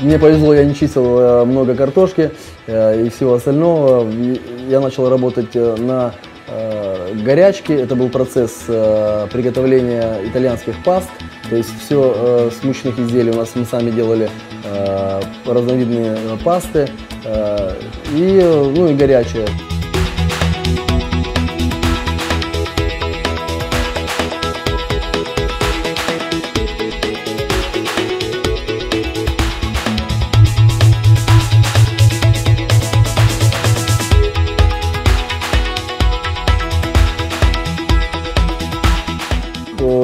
Мне повезло, я не чистил много картошки и всего остального. Я начал работать на горячке. Это был процесс приготовления итальянских паст. То есть все с мучных изделий у нас мы сами делали разновидные пасты и горячее.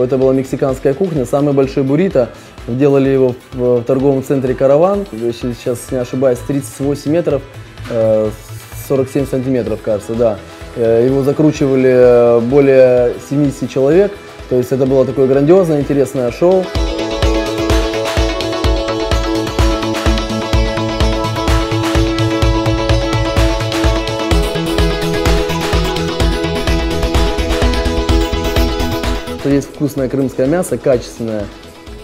Это была мексиканская кухня, самый большой буррито. Делали его в торговом центре «Караван». Сейчас, не ошибаюсь, 38 метров, 47 сантиметров, кажется, да. Его закручивали более 70 человек. То есть это было такое грандиозное, интересное шоу. Есть вкусное крымское мясо, качественное,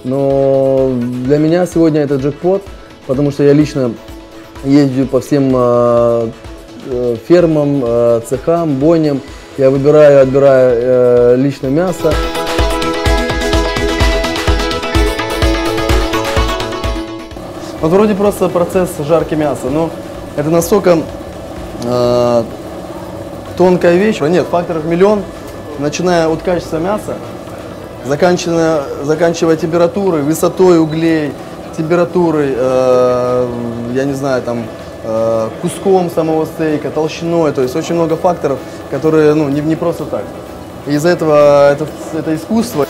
но для меня сегодня это джекпот, потому что я лично езжу по всем фермам, цехам, бойням, я отбираю лично мясо. Вот вроде просто процесс жарки мяса, но это настолько тонкая вещь, нет, факторов миллион, начиная от качества мяса, заканчивая температурой, высотой углей, температурой, я не знаю, там, куском самого стейка, толщиной, то есть очень много факторов, которые не просто так. И из-за этого это искусство.